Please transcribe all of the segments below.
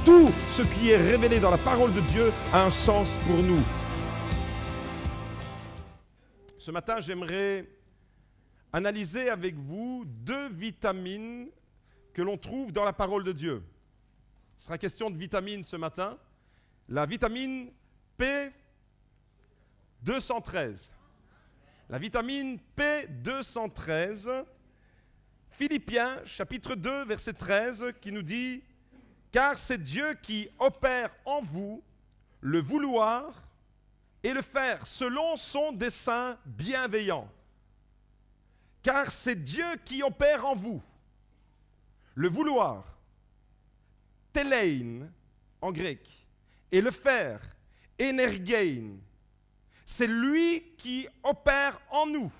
tout ce qui est révélé dans la parole de Dieu a un sens pour nous. Ce matin, j'aimerais analyser avec vous 2 vitamines que l'on trouve dans la parole de Dieu. Il sera question de vitamines ce matin. La vitamine P213. La vitamine P213, Philippiens chapitre 2, verset 13, qui nous dit « Car c'est Dieu qui opère en vous le vouloir et le faire selon son dessein bienveillant. » Car c'est Dieu qui opère en vous le vouloir, telein en grec, et le faire, energein. C'est lui qui opère en nous.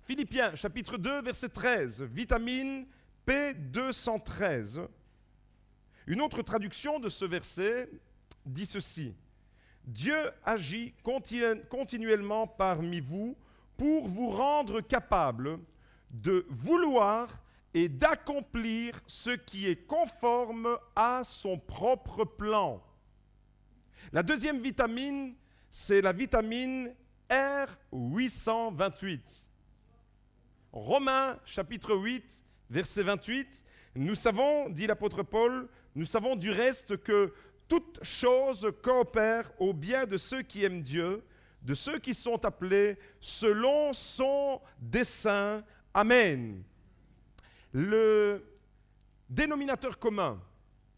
Philippiens chapitre 2, verset 13, vitamine P213. Une autre traduction de ce verset dit ceci. Dieu agit continuellement parmi vous pour vous rendre capable de vouloir et d'accomplir ce qui est conforme à son propre plan. La deuxième vitamine, c'est la vitamine R828. Romains chapitre 8, verset 28. Nous savons, dit l'apôtre Paul, nous savons du reste que toute chose coopère au bien de ceux qui aiment Dieu, de ceux qui sont appelés selon son dessein. Amen. Le dénominateur commun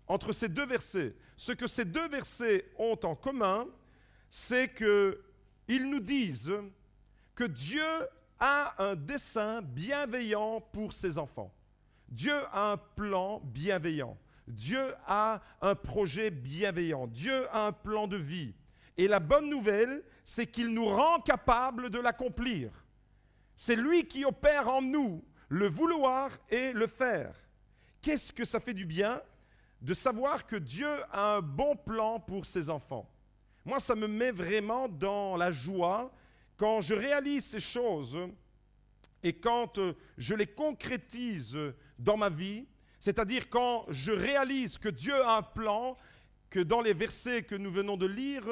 entre ces 2 versets, ce que ces 2 versets ont en commun, c'est qu'ils nous disent que Dieu a un dessein bienveillant pour ses enfants. Dieu a un plan bienveillant. Dieu a un projet bienveillant. Dieu a un plan de vie. Et la bonne nouvelle, c'est qu'il nous rend capables de l'accomplir. C'est lui qui opère en nous le vouloir et le faire. Qu'est-ce que ça fait du bien de savoir que Dieu a un bon plan pour ses enfants? Moi, ça me met vraiment dans la joie quand je réalise ces choses et quand je les concrétise dans ma vie, c'est-à-dire quand je réalise que Dieu a un plan, que dans les versets que nous venons de lire,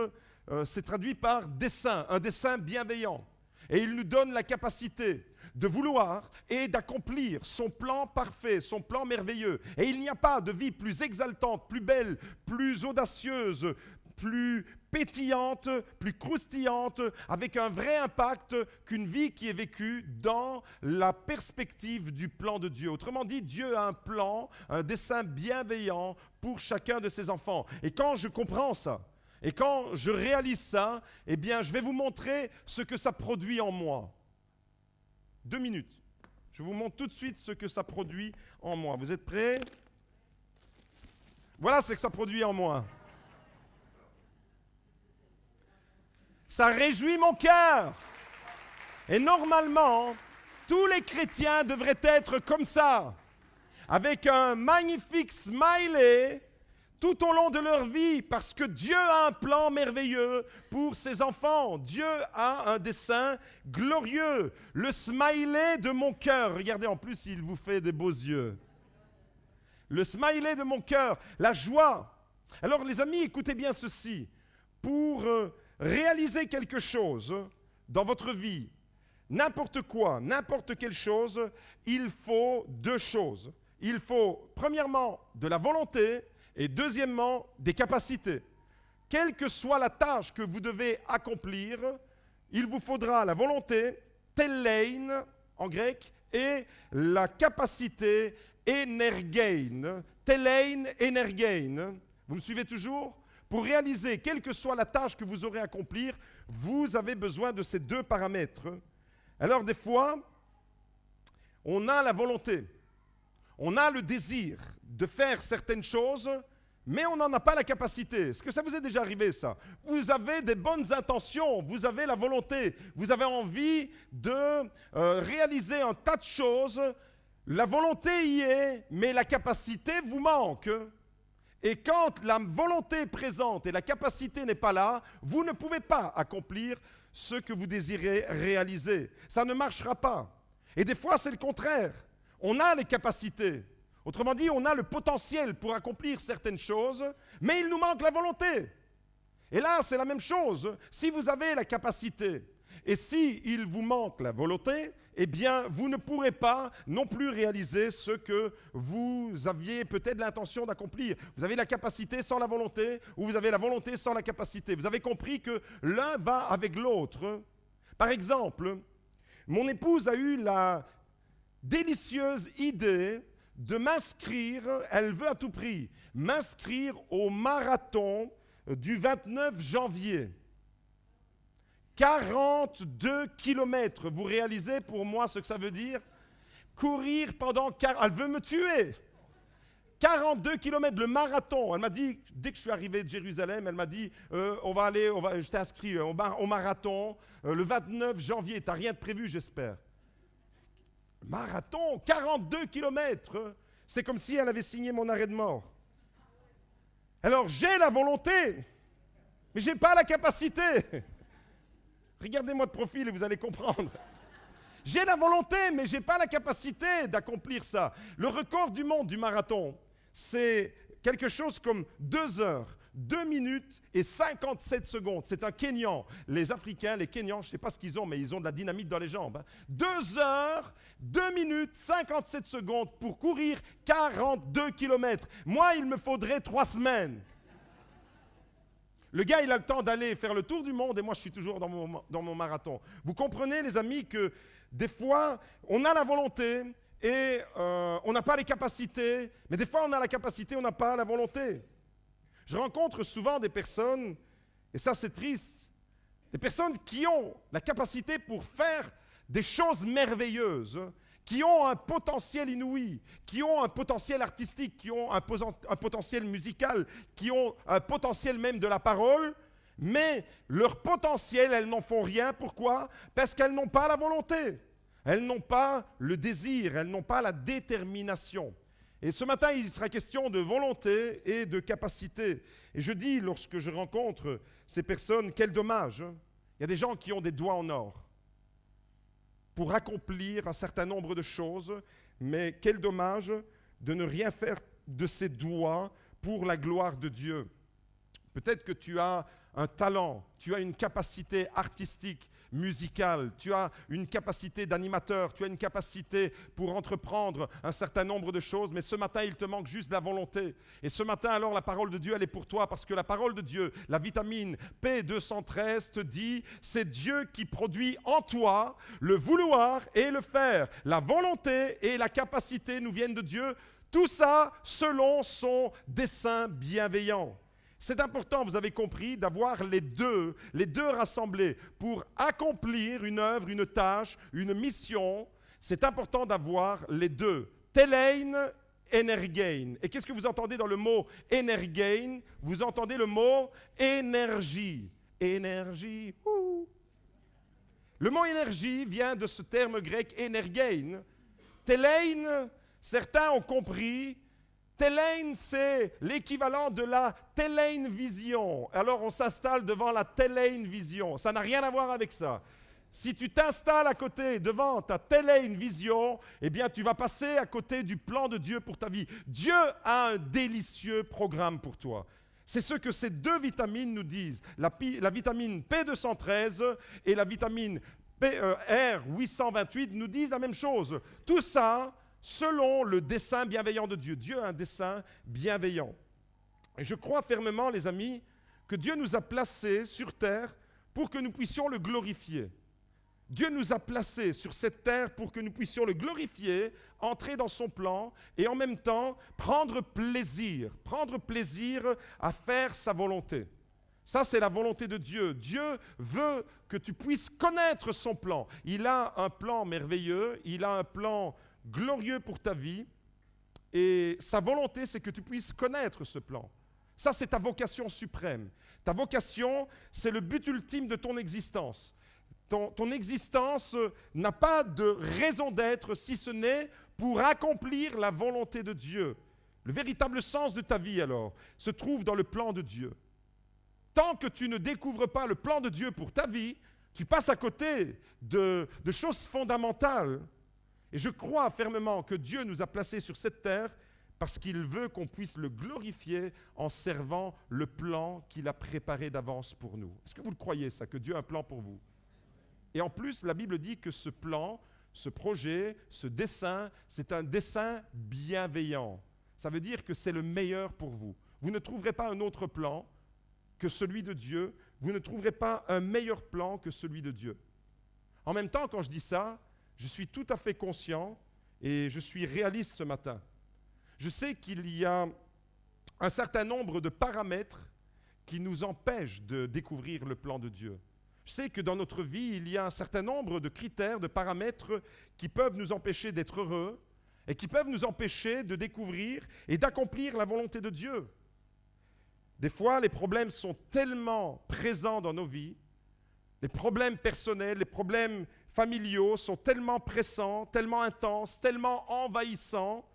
c'est traduit par dessein, un dessein bienveillant. Et il nous donne la capacité de vouloir et d'accomplir son plan parfait, son plan merveilleux. Et il n'y a pas de vie plus exaltante, plus belle, plus audacieuse, plus pétillante, plus croustillante, avec un vrai impact qu'une vie qui est vécue dans la perspective du plan de Dieu. Autrement dit, Dieu a un plan, un dessein bienveillant pour chacun de ses enfants. Et quand je comprends ça, et quand je réalise ça, eh bien, je vais vous montrer ce que ça produit en moi. 2 minutes. Je vous montre tout de suite ce que ça produit en moi. Vous êtes prêts? Voilà ce que ça produit en moi. Ça réjouit mon cœur. Et normalement, tous les chrétiens devraient être comme ça, avec un magnifique smiley tout au long de leur vie, parce que Dieu a un plan merveilleux pour ses enfants. Dieu a un dessein glorieux. Le smiley de mon cœur. Regardez, en plus, il vous fait des beaux yeux. Le smiley de mon cœur, la joie. Alors, les amis, écoutez bien ceci. Pour réaliser quelque chose dans votre vie, n'importe quoi, n'importe quelle chose, il faut 2 choses. Il faut, premièrement, de la volonté, et deuxièmement, des capacités. Quelle que soit la tâche que vous devez accomplir, il vous faudra la volonté, telein en grec, et la capacité, energein. Telein, energein. Vous me suivez toujours? Pour réaliser quelle que soit la tâche que vous aurez à accomplir, vous avez besoin de ces 2 paramètres. Alors des fois, on a la volonté. On a le désir de faire certaines choses, mais on n'en a pas la capacité. Est-ce que ça vous est déjà arrivé, ça? Vous avez des bonnes intentions, vous avez la volonté, vous avez envie de réaliser un tas de choses. La volonté y est, mais la capacité vous manque. Et quand la volonté est présente et la capacité n'est pas là, vous ne pouvez pas accomplir ce que vous désirez réaliser. Ça ne marchera pas. Et des fois, c'est le contraire. On a les capacités, Autrement dit, on a le potentiel pour accomplir certaines choses, mais il nous manque la volonté. Et là, c'est la même chose. Si vous avez la capacité et si il vous manque la volonté, eh bien, vous ne pourrez pas non plus réaliser ce que vous aviez peut-être l'intention d'accomplir. Vous avez la capacité sans la volonté, ou vous avez la volonté sans la capacité. Vous avez compris que l'un va avec l'autre. Par exemple, mon épouse a eu la délicieuse idée de m'inscrire, elle veut à tout prix, m'inscrire au marathon du 29 janvier. 42 kilomètres. Vous réalisez pour moi ce que ça veut dire? Courir pendant... Elle veut me tuer. 42 kilomètres, le marathon. Elle m'a dit, dès que je suis arrivé de Jérusalem, elle m'a dit, je t'ai inscrit au marathon le 29 janvier. Tu n'as rien de prévu, j'espère. Marathon, 42 kilomètres. C'est comme si elle avait signé mon arrêt de mort. Alors, j'ai la volonté, mais je n'ai pas la capacité. Regardez-moi de profil et vous allez comprendre. J'ai la volonté, mais je n'ai pas la capacité d'accomplir ça. Le record du monde du marathon, c'est quelque chose comme 2 heures, 2 minutes et 57 secondes. C'est un Kenyan. Les Africains, les Kenyans, je ne sais pas ce qu'ils ont, mais ils ont de la dynamite dans les jambes. 2 heures, 2 minutes, 57 secondes pour courir 42 kilomètres. Moi, il me faudrait 3 semaines. Le gars, il a le temps d'aller faire le tour du monde et moi, je suis toujours dans mon marathon. Vous comprenez, les amis, que des fois, on a la volonté et on n'a pas les capacités, mais des fois, on a la capacité, on n'a pas la volonté. Je rencontre souvent des personnes, et ça, c'est triste, des personnes qui ont la capacité pour faire des choses merveilleuses, qui ont un potentiel inouï, qui ont un potentiel artistique, qui ont un potentiel musical, qui ont un potentiel même de la parole, mais leur potentiel, elles n'en font rien. Pourquoi? Parce qu'elles n'ont pas la volonté, elles n'ont pas le désir, elles n'ont pas la détermination. Et ce matin, il sera question de volonté et de capacité. Et je dis, lorsque je rencontre ces personnes, quel dommage. Il y a des gens qui ont des doigts en or pour accomplir un certain nombre de choses, mais quel dommage de ne rien faire de ces doigts pour la gloire de Dieu. Peut-être que tu as un talent, tu as une capacité artistique, musicale, tu as une capacité d'animateur, tu as une capacité pour entreprendre un certain nombre de choses, mais ce matin, il te manque juste la volonté. Et ce matin, alors, la parole de Dieu, elle est pour toi, parce que la parole de Dieu, la vitamine P213 te dit, c'est Dieu qui produit en toi le vouloir et le faire. La volonté et la capacité nous viennent de Dieu, tout ça selon son dessein bienveillant. C'est important, vous avez compris, d'avoir les deux rassemblés pour accomplir une œuvre, une tâche, une mission. C'est important d'avoir les deux. Telein, energein. Et qu'est-ce que vous entendez dans le mot energein? Vous entendez le mot énergie. Énergie. Le mot énergie vient de ce terme grec energein. Telein, certains ont compris. Telein, c'est l'équivalent de la Telein Vision. Alors, on s'installe devant la Telein Vision. Ça n'a rien à voir avec ça. Si tu t'installes à côté, devant ta Telein Vision, eh bien, tu vas passer à côté du plan de Dieu pour ta vie. Dieu a un délicieux programme pour toi. C'est ce que ces deux vitamines nous disent. La vitamine P213 et la vitamine R828 nous disent la même chose. Tout ça, selon le dessein bienveillant de Dieu. Dieu a un dessein bienveillant. Et je crois fermement, les amis, que Dieu nous a placés sur terre pour que nous puissions le glorifier. Dieu nous a placés sur cette terre pour que nous puissions le glorifier, entrer dans son plan et en même temps prendre plaisir à faire sa volonté. Ça, c'est la volonté de Dieu. Dieu veut que tu puisses connaître son plan. Il a un plan merveilleux, il a un plan glorieux pour ta vie, et sa volonté, c'est que tu puisses connaître ce plan. Ça, c'est ta vocation suprême. Ta vocation, c'est le but ultime de ton existence. Ton existence n'a pas de raison d'être si ce n'est pour accomplir la volonté de Dieu. Le véritable sens de ta vie, alors, se trouve dans le plan de Dieu. Tant que tu ne découvres pas le plan de Dieu pour ta vie, tu passes à côté de choses fondamentales. Et je crois fermement que Dieu nous a placés sur cette terre parce qu'il veut qu'on puisse le glorifier en servant le plan qu'il a préparé d'avance pour nous. Est-ce que vous le croyez ça, que Dieu a un plan pour vous? Et en plus, la Bible dit que ce plan, ce projet, ce dessein, c'est un dessein bienveillant. Ça veut dire que c'est le meilleur pour vous. Vous ne trouverez pas un autre plan que celui de Dieu. Vous ne trouverez pas un meilleur plan que celui de Dieu. En même temps, quand je dis ça, je suis tout à fait conscient et je suis réaliste ce matin. Je sais qu'il y a un certain nombre de paramètres qui nous empêchent de découvrir le plan de Dieu. Je sais que dans notre vie, il y a un certain nombre de critères, de paramètres qui peuvent nous empêcher d'être heureux et qui peuvent nous empêcher de découvrir et d'accomplir la volonté de Dieu. Des fois, les problèmes sont tellement présents dans nos vies, les problèmes personnels, les problèmes familiaux sont tellement pressants, tellement intenses, tellement envahissants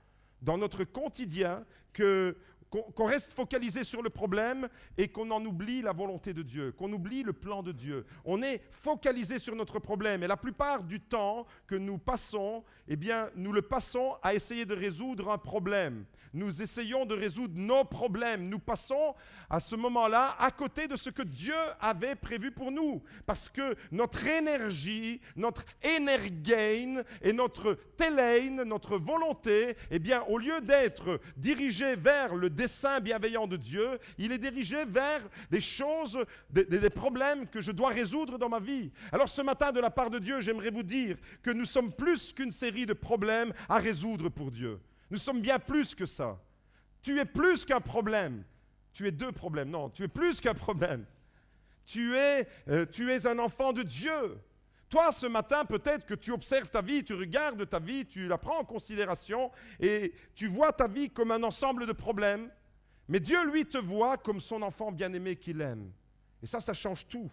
dans notre quotidien qu'on reste focalisé sur le problème et qu'on en oublie la volonté de Dieu, qu'on oublie le plan de Dieu. On est focalisé sur notre problème et la plupart du temps que nous passons, eh bien, nous le passons à essayer de résoudre un problème. Nous essayons de résoudre nos problèmes. Nous passons à ce moment-là à côté de ce que Dieu avait prévu pour nous. Parce que notre énergie, notre énergein et notre télein, notre volonté, eh bien, au lieu d'être dirigée vers le dessein bienveillant de Dieu, il est dirigé vers des choses, des problèmes que je dois résoudre dans ma vie. Alors ce matin, de la part de Dieu, j'aimerais vous dire que nous sommes plus qu'une série de problèmes à résoudre pour Dieu. Nous sommes bien plus que ça. Tu es plus qu'un problème. Tu es deux problèmes. Non, tu es plus qu'un problème. Tu es un enfant de Dieu. Toi, ce matin, peut-être que tu observes ta vie, tu regardes ta vie, tu la prends en considération et tu vois ta vie comme un ensemble de problèmes. Mais Dieu, lui, te voit comme son enfant bien-aimé qu'il aime. Et ça change tout.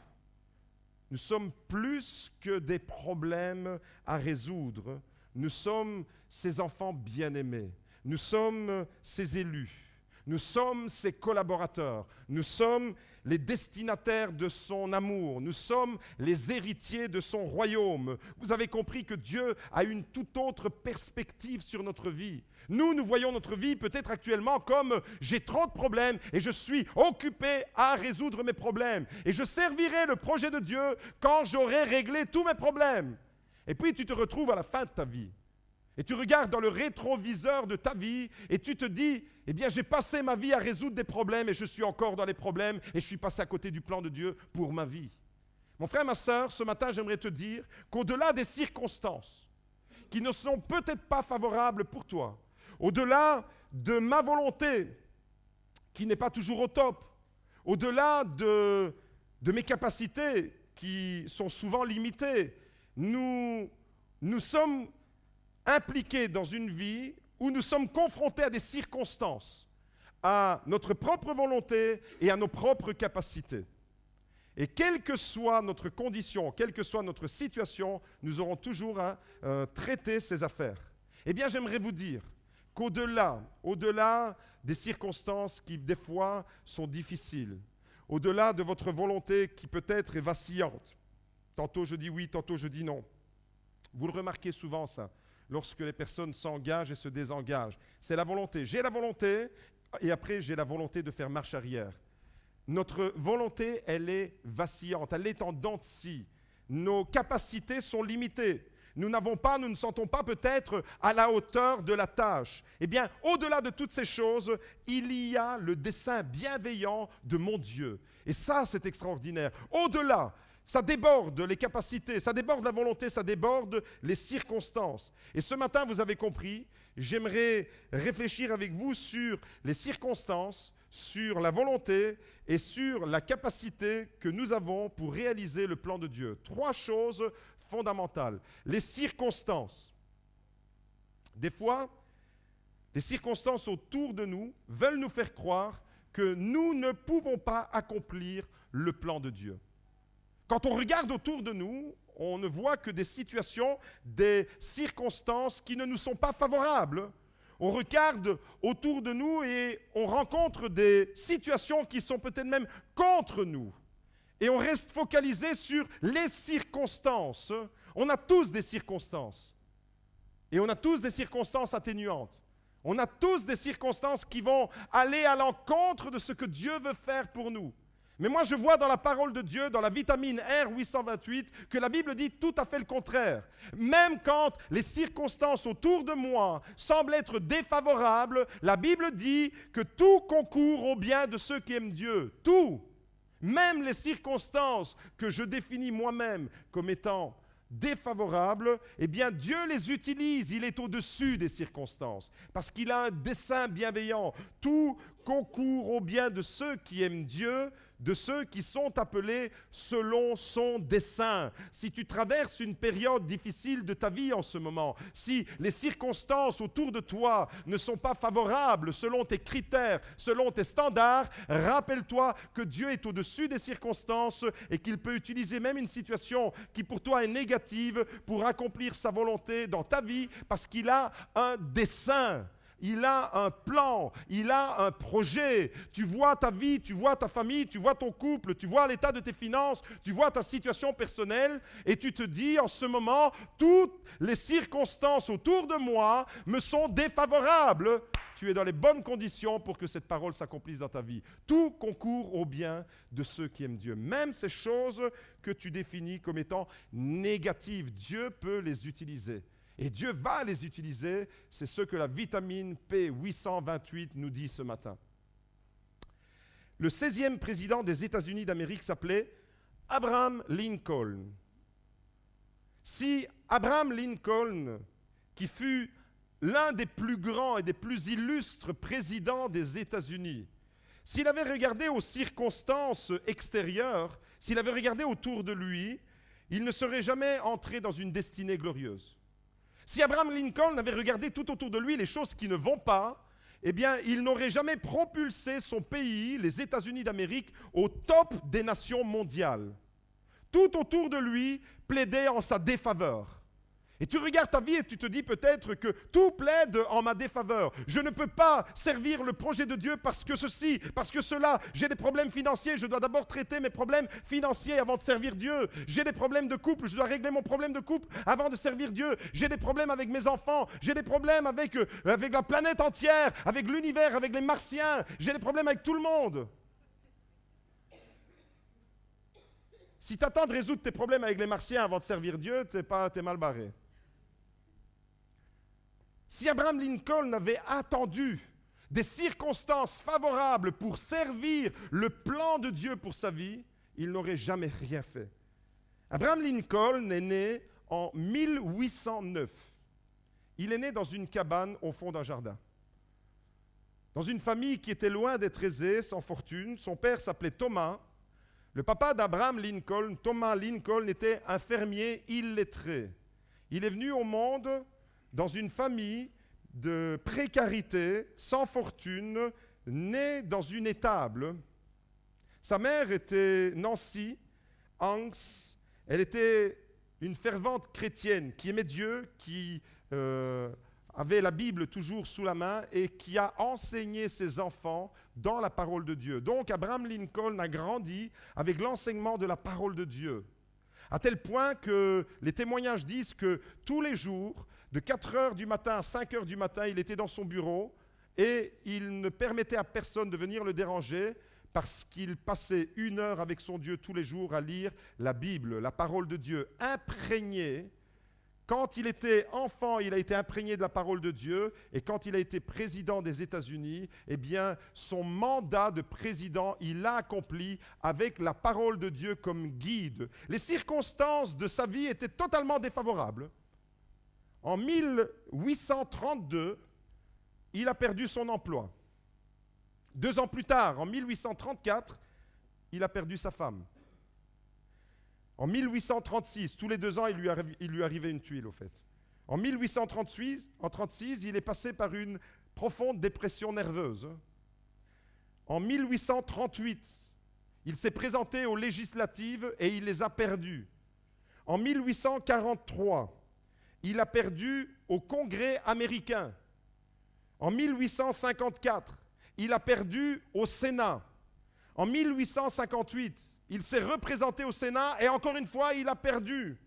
Nous sommes plus que des problèmes à résoudre. Nous sommes ses enfants bien-aimés. Nous sommes ses élus. Nous sommes ses collaborateurs. Nous sommes les destinataires de son amour. Nous sommes les héritiers de son royaume. Vous avez compris que Dieu a une toute autre perspective sur notre vie. Nous voyons notre vie peut-être actuellement comme j'ai trop de problèmes et je suis occupé à résoudre mes problèmes. Et je servirai le projet de Dieu quand j'aurai réglé tous mes problèmes. Et puis tu te retrouves à la fin de ta vie. Et tu regardes dans le rétroviseur de ta vie et tu te dis, eh bien j'ai passé ma vie à résoudre des problèmes et je suis encore dans les problèmes et je suis passé à côté du plan de Dieu pour ma vie. Mon frère, ma sœur, ce matin j'aimerais te dire qu'au-delà des circonstances qui ne sont peut-être pas favorables pour toi, au-delà de ma volonté qui n'est pas toujours au top, au-delà de mes capacités qui sont souvent limitées, nous sommes impliqués dans une vie où nous sommes confrontés à des circonstances, à notre propre volonté et à nos propres capacités. Et quelle que soit notre condition, quelle que soit notre situation, nous aurons toujours à traiter ces affaires. Eh bien, j'aimerais vous dire qu'au-delà des circonstances qui, des fois, sont difficiles, au-delà de votre volonté qui peut-être est vacillante, tantôt je dis oui, tantôt je dis non. Vous le remarquez souvent, ça, lorsque les personnes s'engagent et se désengagent. C'est la volonté. J'ai la volonté et après j'ai la volonté de faire marche arrière. Notre volonté, elle est vacillante, elle est en dents de scie. Nos capacités sont limitées. Nous ne sentons pas peut-être à la hauteur de la tâche. Eh bien, au-delà de toutes ces choses, il y a le dessein bienveillant de mon Dieu. Et ça, c'est extraordinaire. Au-delà, ça déborde les capacités, ça déborde la volonté, ça déborde les circonstances. Et ce matin, vous avez compris, j'aimerais réfléchir avec vous sur les circonstances, sur la volonté et sur la capacité que nous avons pour réaliser le plan de Dieu. 3 choses fondamentales. Les circonstances. Des fois, les circonstances autour de nous veulent nous faire croire que nous ne pouvons pas accomplir le plan de Dieu. Quand on regarde autour de nous, on ne voit que des situations, des circonstances qui ne nous sont pas favorables. On regarde autour de nous et on rencontre des situations qui sont peut-être même contre nous. Et on reste focalisé sur les circonstances. On a tous des circonstances. Et on a tous des circonstances atténuantes. On a tous des circonstances qui vont aller à l'encontre de ce que Dieu veut faire pour nous. Mais moi, je vois dans la parole de Dieu, dans la vitamine R828, que la Bible dit tout à fait le contraire. Même quand les circonstances autour de moi semblent être défavorables, la Bible dit que tout concourt au bien de ceux qui aiment Dieu. Tout. Même les circonstances que je définis moi-même comme étant défavorables, eh bien Dieu les utilise, il est au-dessus des circonstances, parce qu'il a un dessein bienveillant. Tout concourt au bien de ceux qui aiment Dieu, de ceux qui sont appelés selon son dessein. Si tu traverses une période difficile de ta vie en ce moment, si les circonstances autour de toi ne sont pas favorables selon tes critères, selon tes standards, rappelle-toi que Dieu est au-dessus des circonstances et qu'il peut utiliser même une situation qui pour toi est négative pour accomplir sa volonté dans ta vie parce qu'il a un dessein. Il a un plan, il a un projet. Tu vois ta vie, tu vois ta famille, tu vois ton couple, tu vois l'état de tes finances, tu vois ta situation personnelle et tu te dis en ce moment, toutes les circonstances autour de moi me sont défavorables. Tu es dans les bonnes conditions pour que cette parole s'accomplisse dans ta vie. Tout concourt au bien de ceux qui aiment Dieu. Même ces choses que tu définis comme étant négatives, Dieu peut les utiliser. Et Dieu va les utiliser, c'est ce que la vitamine P828 nous dit ce matin. Le 16e président des États-Unis d'Amérique s'appelait Abraham Lincoln. Si Abraham Lincoln, qui fut l'un des plus grands et des plus illustres présidents des États-Unis, s'il avait regardé aux circonstances extérieures, s'il avait regardé autour de lui, il ne serait jamais entré dans une destinée glorieuse. Si Abraham Lincoln avait regardé tout autour de lui les choses qui ne vont pas, eh bien, il n'aurait jamais propulsé son pays, les États-Unis d'Amérique, au top des nations mondiales. Tout autour de lui plaidait en sa défaveur. Et tu regardes ta vie et tu te dis peut-être que tout plaide en ma défaveur. Je ne peux pas servir le projet de Dieu parce que ceci, parce que cela. J'ai des problèmes financiers, je dois d'abord traiter mes problèmes financiers avant de servir Dieu. J'ai des problèmes de couple, je dois régler mon problème de couple avant de servir Dieu. J'ai des problèmes avec mes enfants, j'ai des problèmes avec la planète entière, avec l'univers, avec les martiens. J'ai des problèmes avec tout le monde. Si tu attends de résoudre tes problèmes avec les martiens avant de servir Dieu, t'es mal barré. Si Abraham Lincoln avait attendu des circonstances favorables pour servir le plan de Dieu pour sa vie, il n'aurait jamais rien fait. Abraham Lincoln est né en 1809. Il est né dans une cabane au fond d'un jardin. Dans une famille qui était loin d'être aisée, sans fortune. Son père s'appelait Thomas. Le papa d'Abraham Lincoln, Thomas Lincoln, était un fermier illettré. Il est venu au monde dans une famille de précarité, sans fortune, né dans une étable. Sa mère était Nancy Hanks. Elle était une fervente chrétienne qui aimait Dieu, qui avait la Bible toujours sous la main et qui a enseigné ses enfants dans la parole de Dieu. Donc Abraham Lincoln a grandi avec l'enseignement de la parole de Dieu, à tel point que les témoignages disent que tous les jours, de 4 heures du matin à 5 heures du matin, il était dans son bureau et il ne permettait à personne de venir le déranger parce qu'il passait 1 heure avec son Dieu tous les jours à lire la Bible, la parole de Dieu, imprégné. Quand il était enfant, il a été imprégné de la parole de Dieu et quand il a été président des États-Unis, eh bien, son mandat de président, il l'a accompli avec la parole de Dieu comme guide. Les circonstances de sa vie étaient totalement défavorables. En 1832, il a perdu son emploi. 2 ans plus tard, en 1834, il a perdu sa femme. En 1836, tous les 2 ans, il lui arrivait une tuile, au fait. En 1836, il est passé par une profonde dépression nerveuse. En 1838, il s'est présenté aux législatives et il les a perdues. En 1843, il a perdu au Congrès américain. En 1854, il a perdu au Sénat. En 1858, il s'est représenté au Sénat et encore une fois, il a perdu.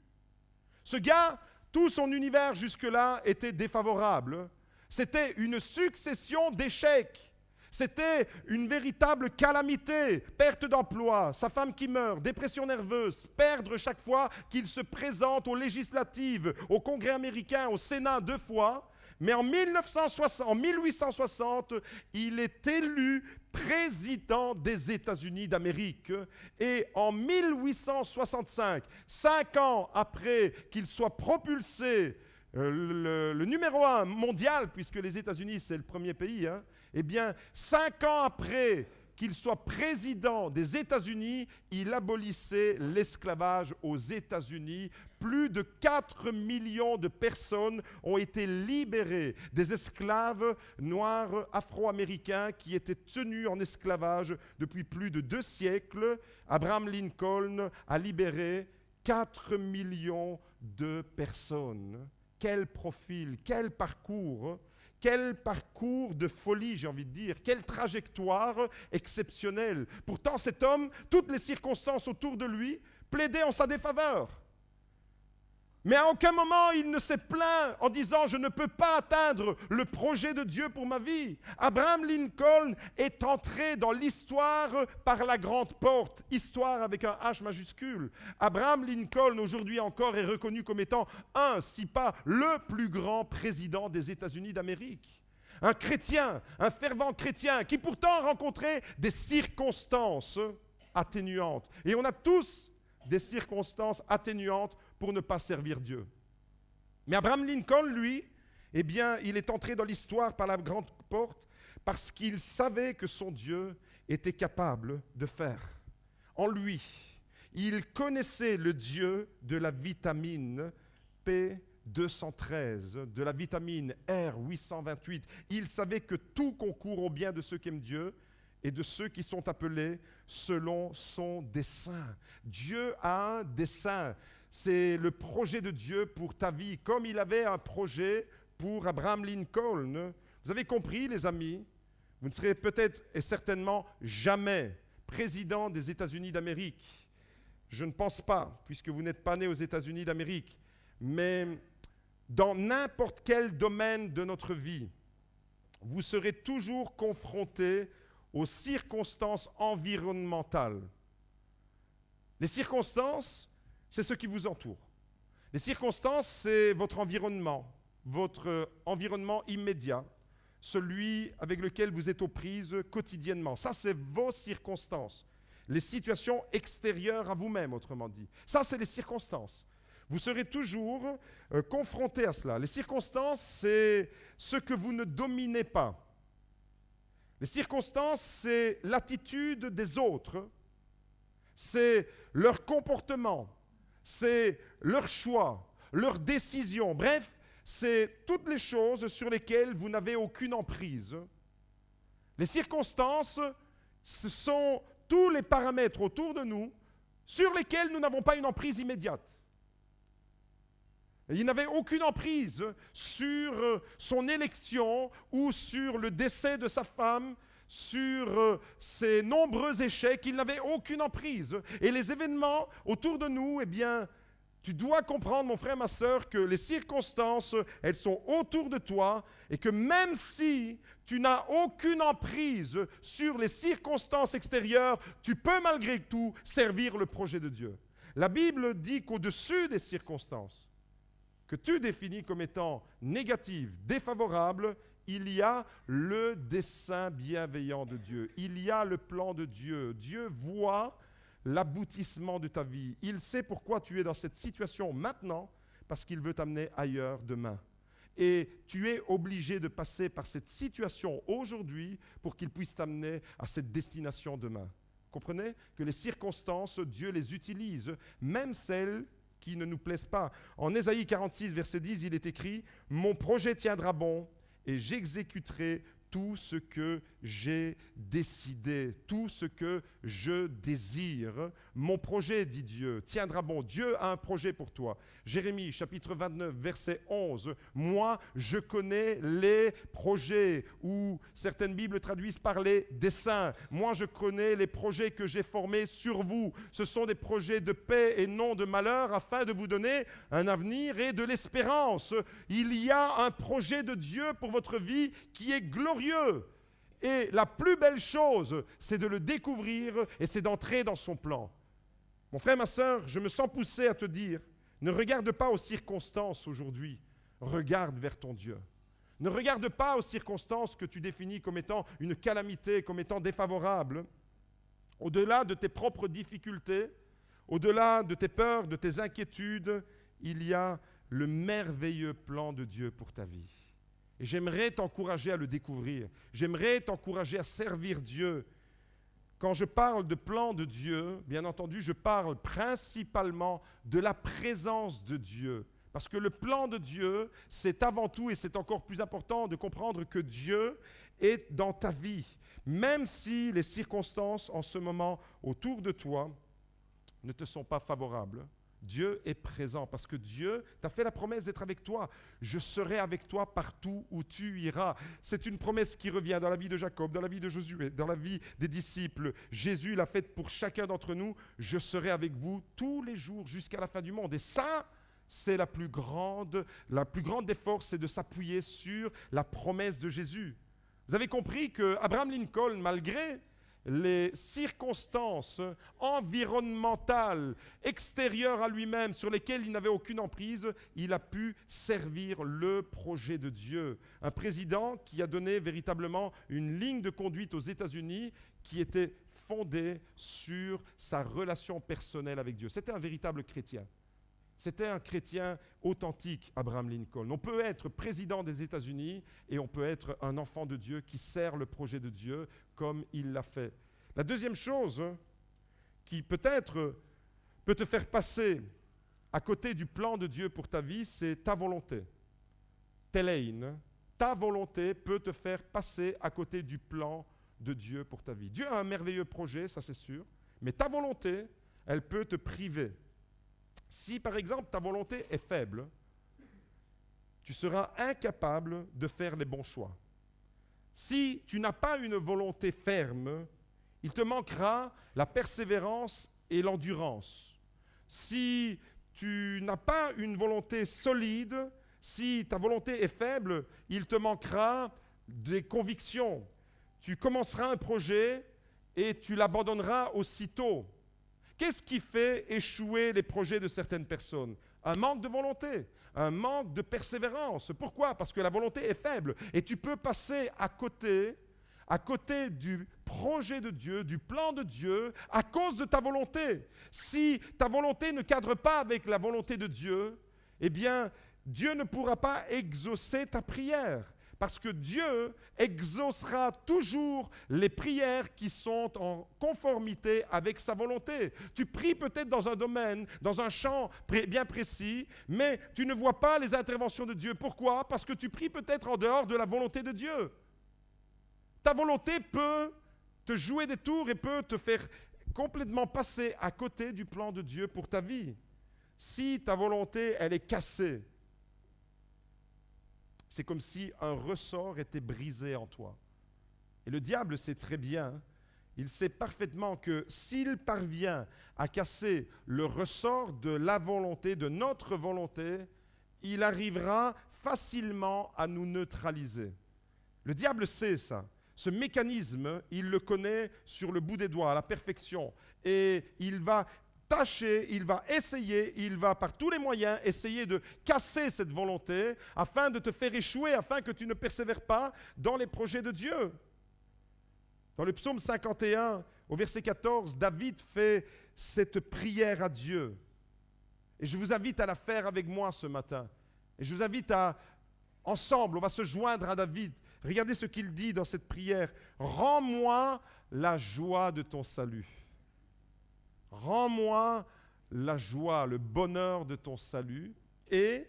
Ce gars, tout son univers jusque-là était défavorable. C'était une succession d'échecs. C'était une véritable calamité, perte d'emploi, sa femme qui meurt, dépression nerveuse, perdre chaque fois qu'il se présente aux législatives, au Congrès américain, au Sénat 2 fois. Mais en 1860, il est élu président des États-Unis d'Amérique. Et en 1865, 5 ans après qu'il soit propulsé le numéro 1 mondial, puisque les États-Unis, c'est le premier pays, eh bien, 5 ans après qu'il soit président des États-Unis, il abolissait l'esclavage aux États-Unis. Plus de 4 millions de personnes ont été libérées des esclaves noirs afro-américains qui étaient tenus en esclavage depuis plus de 2 siècles. Abraham Lincoln a libéré 4 millions de personnes. Quel profil, quel parcours de folie, j'ai envie de dire, quelle trajectoire exceptionnelle. Pourtant, cet homme, toutes les circonstances autour de lui plaidaient en sa défaveur. Mais à aucun moment, il ne s'est plaint en disant « Je ne peux pas atteindre le projet de Dieu pour ma vie ». Abraham Lincoln est entré dans l'histoire par la grande porte, histoire avec un H majuscule. Abraham Lincoln, aujourd'hui encore, est reconnu comme étant un, si pas le plus grand président des États-Unis d'Amérique. Un chrétien, un fervent chrétien, qui pourtant a rencontré des circonstances atténuantes. Et on a tous des circonstances atténuantes pour ne pas servir Dieu. Mais Abraham Lincoln, lui, eh bien, il est entré dans l'histoire par la grande porte parce qu'il savait que son Dieu était capable de faire. En lui, il connaissait le Dieu de la vitamine P213, de la vitamine R828. Il savait que tout concourt au bien de ceux qui aiment Dieu et de ceux qui sont appelés selon son dessein. Dieu a un dessein. C'est le projet de Dieu pour ta vie, comme il avait un projet pour Abraham Lincoln. Vous avez compris, les amis, vous ne serez peut-être et certainement jamais président des États-Unis d'Amérique. Je ne pense pas, puisque vous n'êtes pas né aux États-Unis d'Amérique. Mais dans n'importe quel domaine de notre vie, vous serez toujours confronté aux circonstances environnementales. Les circonstances, c'est ce qui vous entoure. Les circonstances, c'est votre environnement immédiat, celui avec lequel vous êtes aux prises quotidiennement. Ça, c'est vos circonstances. Les situations extérieures à vous-même, autrement dit. Ça, c'est les circonstances. Vous serez toujours confronté à cela. Les circonstances, c'est ce que vous ne dominez pas. Les circonstances, c'est l'attitude des autres. C'est leur comportement. C'est leur choix, leur décision. Bref, c'est toutes les choses sur lesquelles vous n'avez aucune emprise. Les circonstances, ce sont tous les paramètres autour de nous sur lesquels nous n'avons pas une emprise immédiate. Il n'avait aucune emprise sur son élection ou sur le décès de sa femme, sur ses nombreux échecs. Il n'avait aucune emprise. Et les événements autour de nous, eh bien, tu dois comprendre, mon frère, ma sœur, que les circonstances, elles sont autour de toi et que même si tu n'as aucune emprise sur les circonstances extérieures, tu peux malgré tout servir le projet de Dieu. La Bible dit qu'au-dessus des circonstances, que tu définis comme étant négatives, défavorables, il y a le dessein bienveillant de Dieu. Il y a le plan de Dieu. Dieu voit l'aboutissement de ta vie. Il sait pourquoi tu es dans cette situation maintenant, parce qu'il veut t'amener ailleurs demain. Et tu es obligé de passer par cette situation aujourd'hui pour qu'il puisse t'amener à cette destination demain. Comprenez que les circonstances, Dieu les utilise, même celles qui ne nous plaisent pas. En Ésaïe 46, verset 10, il est écrit « Mon projet tiendra bon et j'exécuterai tout ce que j'ai décidé, tout ce que je désire. Mon projet, dit Dieu, tiendra bon. Dieu a un projet pour toi. Jérémie, chapitre 29, verset 11. Moi, je connais les projets, ou certaines Bibles traduisent par les desseins. Moi, je connais les projets que j'ai formés sur vous. Ce sont des projets de paix et non de malheur, afin de vous donner un avenir et de l'espérance. Il y a un projet de Dieu pour votre vie qui est glorieux. Et la plus belle chose, c'est de le découvrir et c'est d'entrer dans son plan. Mon frère, ma sœur, je me sens poussé à te dire, ne regarde pas aux circonstances aujourd'hui, regarde vers ton Dieu. Ne regarde pas aux circonstances que tu définis comme étant une calamité, comme étant défavorables. Au-delà de tes propres difficultés, au-delà de tes peurs, de tes inquiétudes, il y a le merveilleux plan de Dieu pour ta vie. Et j'aimerais t'encourager à le découvrir. J'aimerais t'encourager à servir Dieu. Quand je parle de plan de Dieu, bien entendu, je parle principalement de la présence de Dieu. Parce que le plan de Dieu, c'est avant tout, et c'est encore plus important de comprendre que Dieu est dans ta vie. Même si les circonstances en ce moment autour de toi ne te sont pas favorables, Dieu est présent parce que Dieu t'a fait la promesse d'être avec toi. Je serai avec toi partout où tu iras. C'est une promesse qui revient dans la vie de Jacob, dans la vie de Josué, dans la vie des disciples. Jésus l'a faite pour chacun d'entre nous. Je serai avec vous tous les jours jusqu'à la fin du monde. Et ça, c'est la plus grande des forces, c'est de s'appuyer sur la promesse de Jésus. Vous avez compris que Abraham Lincoln, malgré les circonstances environnementales extérieures à lui-même sur lesquelles il n'avait aucune emprise, il a pu servir le projet de Dieu. Un président qui a donné véritablement une ligne de conduite aux États-Unis qui était fondée sur sa relation personnelle avec Dieu. C'était un véritable chrétien. C'était un chrétien authentique, Abraham Lincoln. On peut être président des États-Unis et on peut être un enfant de Dieu qui sert le projet de Dieu comme il l'a fait. La deuxième chose qui peut-être peut te faire passer à côté du plan de Dieu pour ta vie, c'est ta volonté. Telein, ta volonté peut te faire passer à côté du plan de Dieu pour ta vie. Dieu a un merveilleux projet, ça c'est sûr, mais ta volonté, elle peut te priver. Si, par exemple, ta volonté est faible, tu seras incapable de faire les bons choix. Si tu n'as pas une volonté ferme, il te manquera la persévérance et l'endurance. Si tu n'as pas une volonté solide, si ta volonté est faible, il te manquera des convictions. Tu commenceras un projet et tu l'abandonneras aussitôt. Qu'est-ce qui fait échouer les projets de certaines personnes? Un manque de volonté, un manque de persévérance. Pourquoi? Parce que la volonté est faible et tu peux passer à côté du projet de Dieu, du plan de Dieu, à cause de ta volonté. Si ta volonté ne cadre pas avec la volonté de Dieu, eh bien, Dieu ne pourra pas exaucer ta prière. Parce que Dieu exaucera toujours les prières qui sont en conformité avec sa volonté. Tu pries peut-être dans un domaine, dans un champ bien précis, mais tu ne vois pas les interventions de Dieu. Pourquoi? Parce que tu pries peut-être en dehors de la volonté de Dieu. Ta volonté peut te jouer des tours et peut te faire complètement passer à côté du plan de Dieu pour ta vie. Si ta volonté, elle est cassée, c'est comme si un ressort était brisé en toi. Et le diable sait très bien, il sait parfaitement que s'il parvient à casser le ressort de la volonté, de notre volonté, il arrivera facilement à nous neutraliser. Le diable sait ça. Ce mécanisme, il le connaît sur le bout des doigts, à la perfection. Et il va tâcher, il va essayer, il va par tous les moyens essayer de casser cette volonté afin de te faire échouer, afin que tu ne persévères pas dans les projets de Dieu. Dans le psaume 51, au verset 14, David fait cette prière à Dieu. Et je vous invite à la faire avec moi ce matin. Et je vous invite ensemble, on va se joindre à David. Regardez ce qu'il dit dans cette prière. « Rends-moi la joie de ton salut. » Rends-moi la joie, le bonheur de ton salut et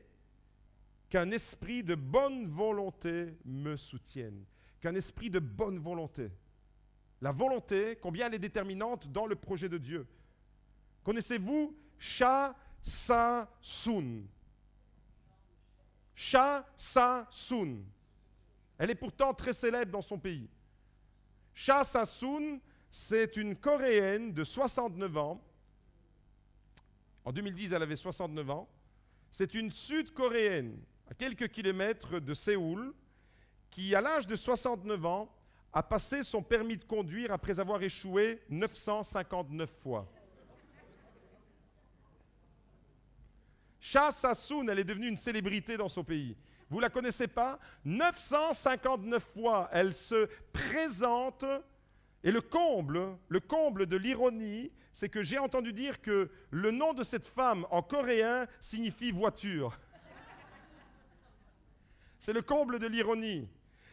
qu'un esprit de bonne volonté me soutienne. qu'un esprit de bonne volonté. La volonté, combien elle est déterminante dans le projet de Dieu. Connaissez-vous Cha Sa Sun? Cha Sa Sun. Elle est pourtant très célèbre dans son pays. Cha Sa Sun, c'est une Coréenne de 69 ans. En 2010, elle avait 69 ans. C'est une Sud-Coréenne, à quelques kilomètres de Séoul, qui, à l'âge de 69 ans, a passé son permis de conduire après avoir échoué 959 fois. Cha Sa-sun, elle est devenue une célébrité dans son pays. Vous ne la connaissez pas? 959 fois, elle se présente. Et le comble de l'ironie, c'est que j'ai entendu dire que le nom de cette femme en coréen signifie voiture. C'est le comble de l'ironie.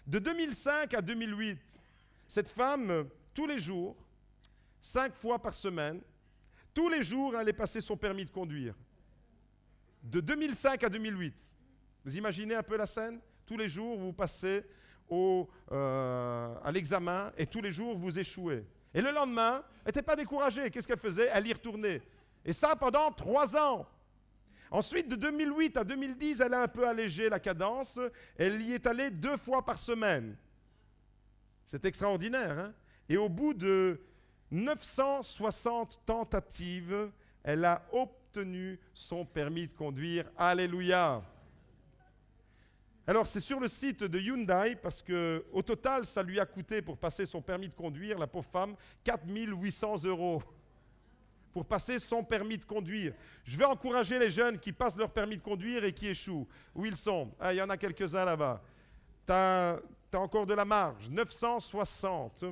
De 2005 à 2008, cette femme, tous les jours, 5 fois par semaine, tous les jours, elle allait passer son permis de conduire. De 2005 à 2008. Vous imaginez un peu la scène? Tous les jours, vous passez à l'examen et tous les jours, vous échouez. Et le lendemain, elle n'était pas découragée. Qu'est-ce qu'elle faisait? Elle y retournait. Et ça pendant 3 ans. Ensuite, de 2008 à 2010, elle a un peu allégé la cadence. Elle y est allée 2 fois par semaine. C'est extraordinaire, hein? Et au bout de 960 tentatives, elle a obtenu son permis de conduire. Alléluia! Alors, c'est sur le site de Hyundai, parce qu'au total, ça lui a coûté, pour passer son permis de conduire, la pauvre femme, 4 800 € pour passer son permis de conduire. Je vais encourager les jeunes qui passent leur permis de conduire et qui échouent. Où ils sont? Ah, il y en a quelques-uns là-bas. T'as encore de la marge, 960.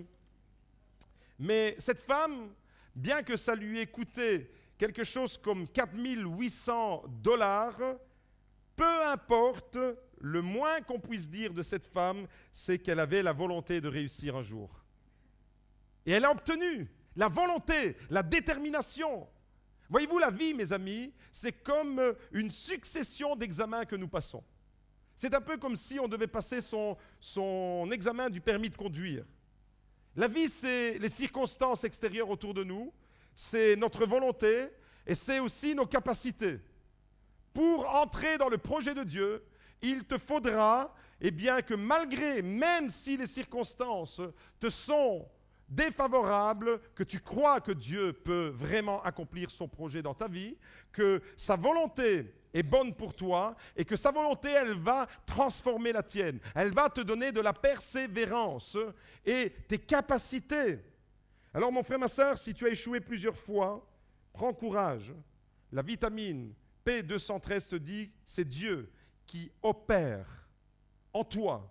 Mais cette femme, bien que ça lui ait coûté quelque chose comme 4 800 $, peu importe, le moins qu'on puisse dire de cette femme, c'est qu'elle avait la volonté de réussir un jour. Et elle a obtenu la volonté, la détermination. Voyez-vous, la vie, mes amis, c'est comme une succession d'examens que nous passons. C'est un peu comme si on devait passer son examen du permis de conduire. La vie, c'est les circonstances extérieures autour de nous, c'est notre volonté et c'est aussi nos capacités. Pour entrer dans le projet de Dieu, il te faudra, que malgré, même si les circonstances te sont défavorables, que tu crois que Dieu peut vraiment accomplir son projet dans ta vie, que sa volonté est bonne pour toi et que sa volonté, elle va transformer la tienne. Elle va te donner de la persévérance et tes capacités. Alors mon frère, ma sœur, si tu as échoué plusieurs fois, prends courage. La vitamine P213 te dit, c'est Dieu qui opère en toi.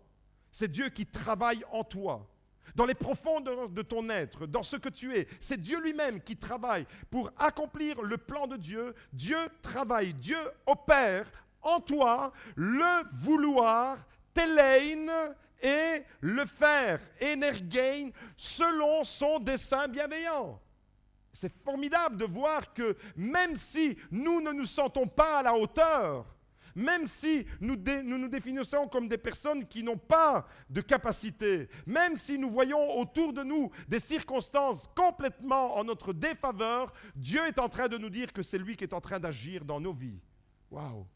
C'est Dieu qui travaille en toi. Dans les profondeurs de ton être, dans ce que tu es, c'est Dieu lui-même qui travaille pour accomplir le plan de Dieu. Dieu travaille, Dieu opère en toi le vouloir, telein, et le faire, energein, selon son dessein bienveillant. C'est formidable de voir que même si nous ne nous sentons pas à la hauteur, même si nous nous définissons comme des personnes qui n'ont pas de capacité, même si nous voyons autour de nous des circonstances complètement en notre défaveur, Dieu est en train de nous dire que c'est lui qui est en train d'agir dans nos vies. Waouh!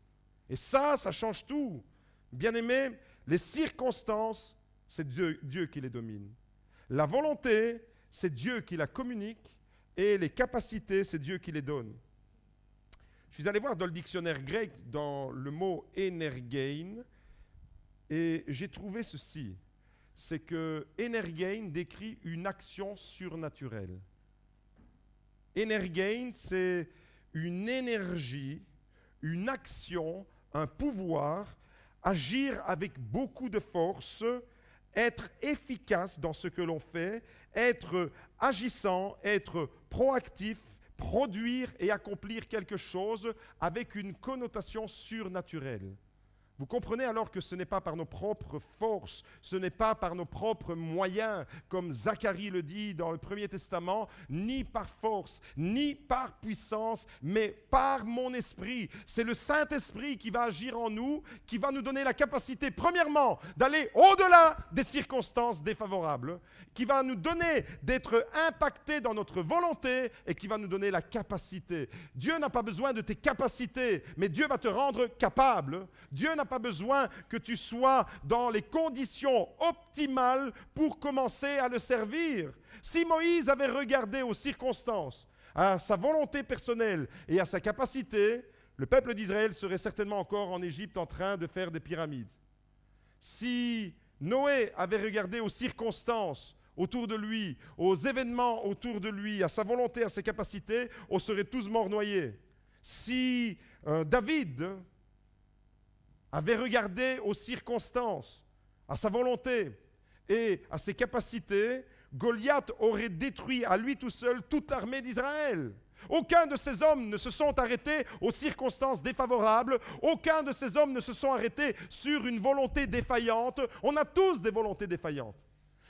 Et ça change tout. Bien-aimés, les circonstances, c'est Dieu qui les domine. La volonté, c'est Dieu qui la communique. Et les capacités, c'est Dieu qui les donne. Je suis allé voir dans le dictionnaire grec, dans le mot « energein », et j'ai trouvé ceci. C'est que « energein » décrit une action surnaturelle. « Energein », c'est une énergie, une action, un pouvoir, agir avec beaucoup de force, être efficace dans ce que l'on fait, être agissant, être proactif, produire et accomplir quelque chose avec une connotation surnaturelle. Vous comprenez alors que ce n'est pas par nos propres forces, ce n'est pas par nos propres moyens, comme Zacharie le dit dans le Premier Testament, ni par force, ni par puissance, mais par mon esprit. C'est le Saint-Esprit qui va agir en nous, qui va nous donner la capacité, premièrement, d'aller au-delà des circonstances défavorables, qui va nous donner d'être impactés dans notre volonté et qui va nous donner la capacité. Dieu n'a pas besoin de tes capacités, mais Dieu va te rendre capable. Dieu n'a pas besoin que tu sois dans les conditions optimales pour commencer à le servir. Si Moïse avait regardé aux circonstances, à sa volonté personnelle et à sa capacité, le peuple d'Israël serait certainement encore en Égypte en train de faire des pyramides. Si Noé avait regardé aux circonstances autour de lui, aux événements autour de lui, à sa volonté, à ses capacités, on serait tous morts noyés. Si David avait regardé aux circonstances, à sa volonté et à ses capacités, Goliath aurait détruit à lui tout seul toute l'armée d'Israël. Aucun de ces hommes ne se sont arrêtés aux circonstances défavorables. Aucun de ces hommes ne se sont arrêtés sur une volonté défaillante. On a tous des volontés défaillantes.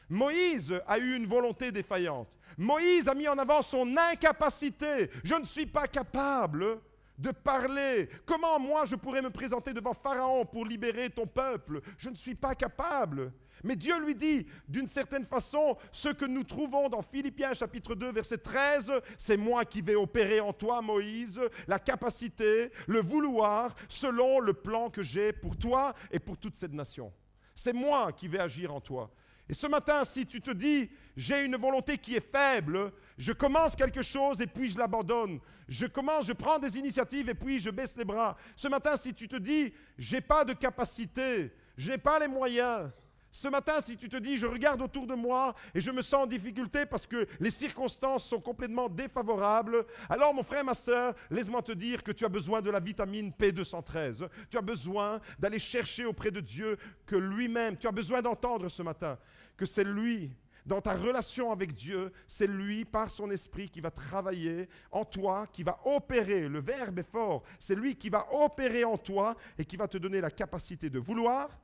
Moïse a eu une volonté défaillante. Moïse a mis en avant son incapacité. Je ne suis pas capable de parler. Comment moi je pourrais me présenter devant Pharaon pour libérer ton peuple? Je ne suis pas capable. Mais Dieu lui dit, d'une certaine façon, ce que nous trouvons dans Philippiens chapitre 2, verset 13, c'est moi qui vais opérer en toi, Moïse, la capacité, le vouloir, selon le plan que j'ai pour toi et pour toute cette nation. C'est moi qui vais agir en toi. Et ce matin, si tu te dis, j'ai une volonté qui est faible, je commence quelque chose et puis je l'abandonne. Je prends des initiatives et puis je baisse les bras. Ce matin, si tu te dis, j'ai pas de capacité, je n'ai pas les moyens. Ce matin, si tu te dis, je regarde autour de moi et je me sens en difficulté parce que les circonstances sont complètement défavorables, alors mon frère, ma soeur, laisse-moi te dire que tu as besoin de la vitamine P213. Tu as besoin d'aller chercher auprès de Dieu que lui-même, tu as besoin d'entendre ce matin que c'est lui, dans ta relation avec Dieu, c'est lui, par son esprit, qui va travailler en toi, qui va opérer, le verbe est fort, c'est lui qui va opérer en toi et qui va te donner la capacité de vouloir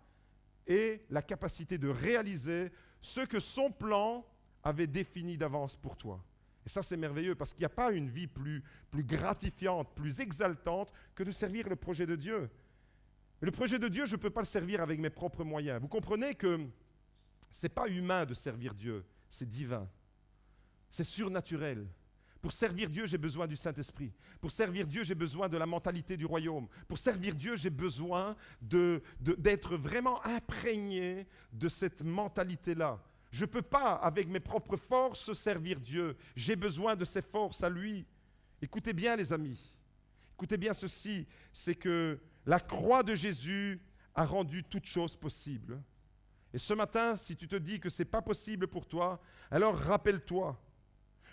et la capacité de réaliser ce que son plan avait défini d'avance pour toi. Et ça, c'est merveilleux parce qu'il n'y a pas une vie plus gratifiante, plus exaltante que de servir le projet de Dieu. Mais le projet de Dieu, je ne peux pas le servir avec mes propres moyens. Vous comprenez que ce n'est pas humain de servir Dieu, c'est divin. C'est surnaturel. Pour servir Dieu, j'ai besoin du Saint-Esprit. Pour servir Dieu, j'ai besoin de la mentalité du royaume. Pour servir Dieu, j'ai besoin d'être vraiment imprégné de cette mentalité-là. Je ne peux pas, avec mes propres forces, servir Dieu. J'ai besoin de ses forces à lui. Écoutez bien, les amis. Écoutez bien ceci, c'est que la croix de Jésus a rendu toute chose possible. Et ce matin, si tu te dis que ce n'est pas possible pour toi, alors rappelle-toi.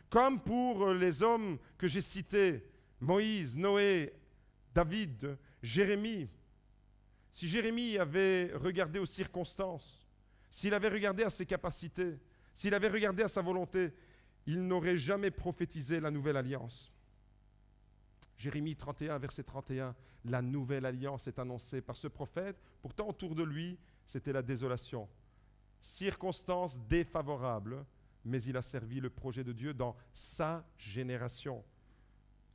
Comme pour les hommes que j'ai cités, Moïse, Noé, David, Jérémie. Si Jérémie avait regardé aux circonstances, s'il avait regardé à ses capacités, s'il avait regardé à sa volonté, il n'aurait jamais prophétisé la nouvelle alliance. Jérémie 31, verset 31, la nouvelle alliance est annoncée par ce prophète. Pourtant, autour de lui, c'était la désolation. Circonstances défavorables, mais il a servi le projet de Dieu dans sa génération.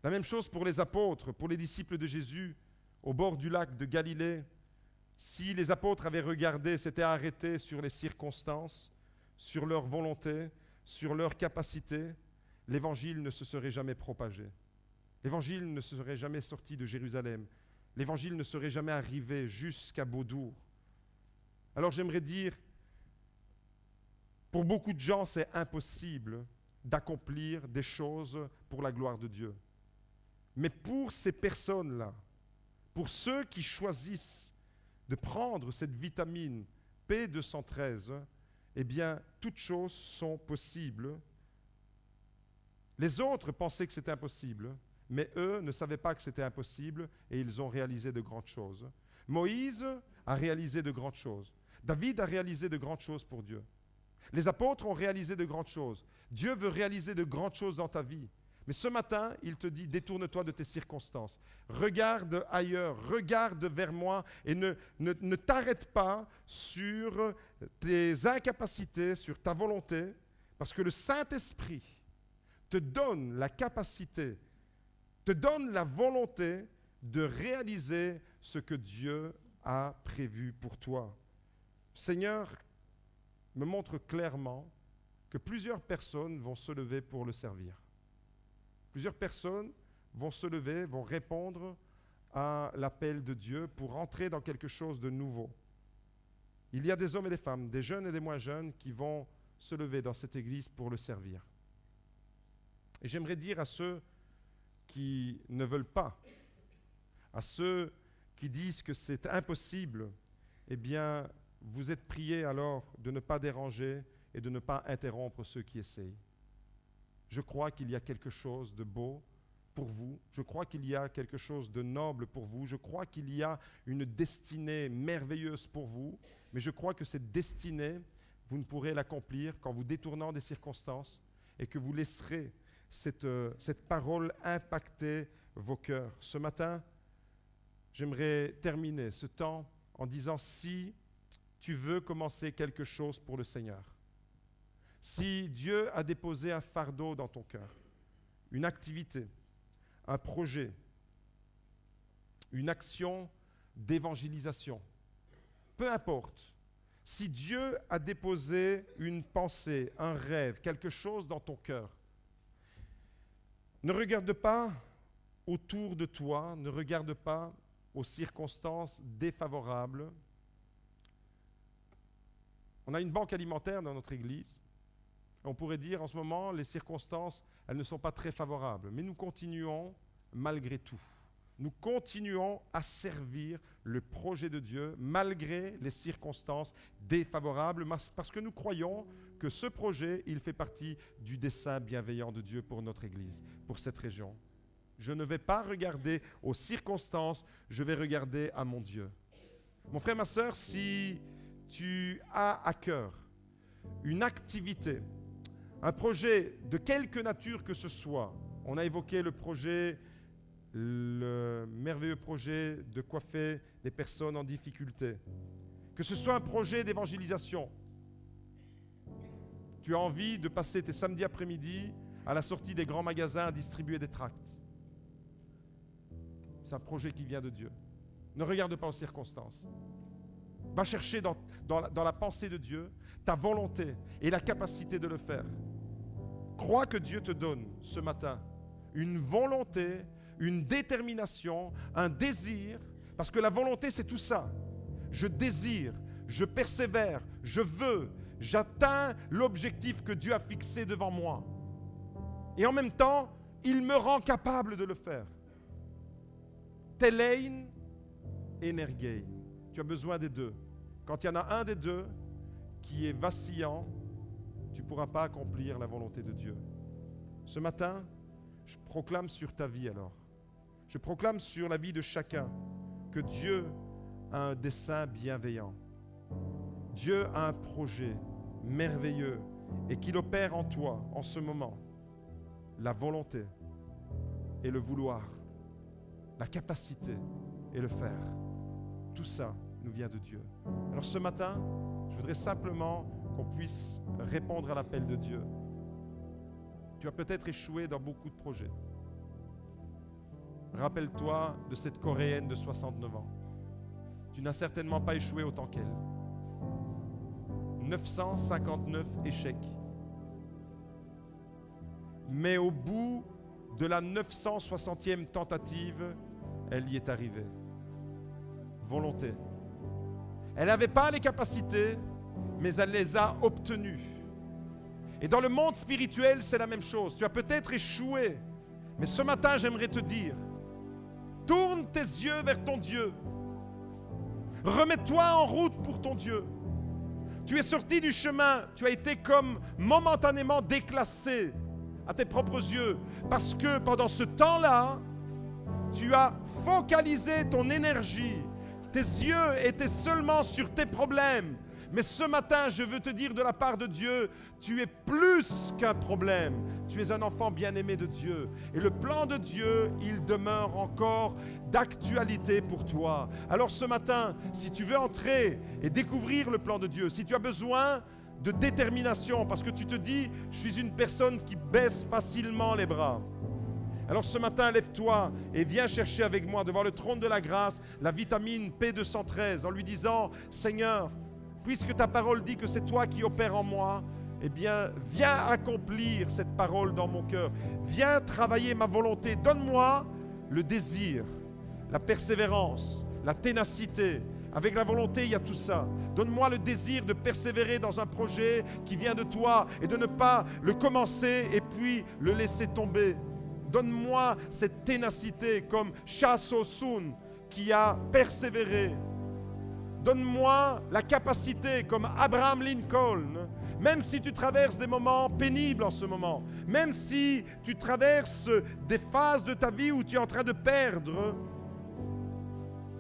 La même chose pour les apôtres, pour les disciples de Jésus, au bord du lac de Galilée. Si les apôtres avaient regardé, s'étaient arrêtés sur les circonstances, sur leur volonté, sur leur capacité, l'évangile ne se serait jamais propagé. L'évangile ne serait jamais sorti de Jérusalem. L'évangile ne serait jamais arrivé jusqu'à Beaudour. Alors j'aimerais dire, pour beaucoup de gens, c'est impossible d'accomplir des choses pour la gloire de Dieu. Mais pour ces personnes-là, pour ceux qui choisissent de prendre cette vitamine P213, eh bien, toutes choses sont possibles. Les autres pensaient que c'était impossible, mais eux ne savaient pas que c'était impossible et ils ont réalisé de grandes choses. Moïse a réalisé de grandes choses. David a réalisé de grandes choses pour Dieu. Les apôtres ont réalisé de grandes choses. Dieu veut réaliser de grandes choses dans ta vie. Mais ce matin, il te dit, détourne-toi de tes circonstances. Regarde ailleurs, regarde vers moi et ne t'arrête pas sur tes incapacités, sur ta volonté, parce que le Saint-Esprit te donne la capacité, te donne la volonté de réaliser ce que Dieu a prévu pour toi. Seigneur me montre clairement que plusieurs personnes vont se lever pour le servir. Plusieurs personnes vont se lever, vont répondre à l'appel de Dieu pour entrer dans quelque chose de nouveau. Il y a des hommes et des femmes, des jeunes et des moins jeunes qui vont se lever dans cette église pour le servir. Et j'aimerais dire à ceux qui ne veulent pas, à ceux qui disent que c'est impossible, eh bien, vous êtes priés alors de ne pas déranger et de ne pas interrompre ceux qui essayent. Je crois qu'il y a quelque chose de beau pour vous. Je crois qu'il y a quelque chose de noble pour vous. Je crois qu'il y a une destinée merveilleuse pour vous. Mais je crois que cette destinée, vous ne pourrez l'accomplir qu'en vous détournant des circonstances et que vous laisserez cette parole impacter vos cœurs. Ce matin, j'aimerais terminer ce temps en disant, si tu veux commencer quelque chose pour le Seigneur, si Dieu a déposé un fardeau dans ton cœur, une activité, un projet, une action d'évangélisation, peu importe, si Dieu a déposé une pensée, un rêve, quelque chose dans ton cœur, ne regarde pas autour de toi, ne regarde pas aux circonstances défavorables. On a une banque alimentaire dans notre église. On pourrait dire en ce moment, les circonstances, elles ne sont pas très favorables. Mais nous continuons malgré tout. Nous continuons à servir le projet de Dieu malgré les circonstances défavorables parce que nous croyons que ce projet, il fait partie du dessein bienveillant de Dieu pour notre Église, pour cette région. Je ne vais pas regarder aux circonstances, je vais regarder à mon Dieu. Mon frère, ma sœur, si tu as à cœur une activité, un projet de quelque nature que ce soit, on a évoqué le merveilleux projet de coiffer les personnes en difficulté, que ce soit un projet d'évangélisation, tu as envie de passer tes samedis après-midi à la sortie des grands magasins à distribuer des tracts. C'est un projet qui vient de Dieu. Ne regarde pas aux circonstances. Va chercher dans la pensée de Dieu ta volonté et la capacité de le faire. Crois que Dieu te donne ce matin une volonté, une détermination, un désir, parce que la volonté c'est tout ça. Je désire, je persévère, je veux, j'atteins l'objectif que Dieu a fixé devant moi. Et en même temps, il me rend capable de le faire. Telein, energein. Tu as besoin des deux. Quand il y en a un des deux qui est vacillant, tu ne pourras pas accomplir la volonté de Dieu. Ce matin, je proclame sur ta vie alors. Je proclame sur la vie de chacun que Dieu a un dessein bienveillant. Dieu a un projet merveilleux et qu'il opère en toi en ce moment la volonté et le vouloir, la capacité et le faire. Tout ça nous vient de Dieu. Alors ce matin, je voudrais simplement qu'on puisse répondre à l'appel de Dieu. Tu as peut-être échoué dans beaucoup de projets. Rappelle-toi de cette Coréenne de 69 ans. Tu n'as certainement pas échoué autant qu'elle. 959 échecs. Mais au bout de la 960e tentative, elle y est arrivée. Volonté. Elle n'avait pas les capacités, mais elle les a obtenues. Et dans le monde spirituel, c'est la même chose. Tu as peut-être échoué, mais ce matin, j'aimerais te dire, tourne tes yeux vers ton Dieu. Remets-toi en route pour ton Dieu. Tu es sorti du chemin, tu as été comme momentanément déclassé à tes propres yeux, parce que pendant ce temps-là, tu as focalisé ton énergie. Tes yeux étaient seulement sur tes problèmes. Mais ce matin, je veux te dire de la part de Dieu, tu es plus qu'un problème. Tu es un enfant bien-aimé de Dieu. Et le plan de Dieu, il demeure encore d'actualité pour toi. Alors ce matin, si tu veux entrer et découvrir le plan de Dieu, si tu as besoin de détermination, parce que tu te dis, je suis une personne qui baisse facilement les bras. Alors ce matin, lève-toi et viens chercher avec moi devant le trône de la grâce la vitamine P213 en lui disant, Seigneur, puisque ta parole dit que c'est toi qui opères en moi, eh bien, viens accomplir cette parole dans mon cœur. Viens travailler ma volonté. Donne-moi le désir, la persévérance, la ténacité. Avec la volonté, il y a tout ça. Donne-moi le désir de persévérer dans un projet qui vient de toi et de ne pas le commencer et puis le laisser tomber. Donne-moi cette ténacité comme Cha So-sun qui a persévéré. Donne-moi la capacité comme Abraham Lincoln, même si tu traverses des moments pénibles en ce moment, même si tu traverses des phases de ta vie où tu es en train de perdre,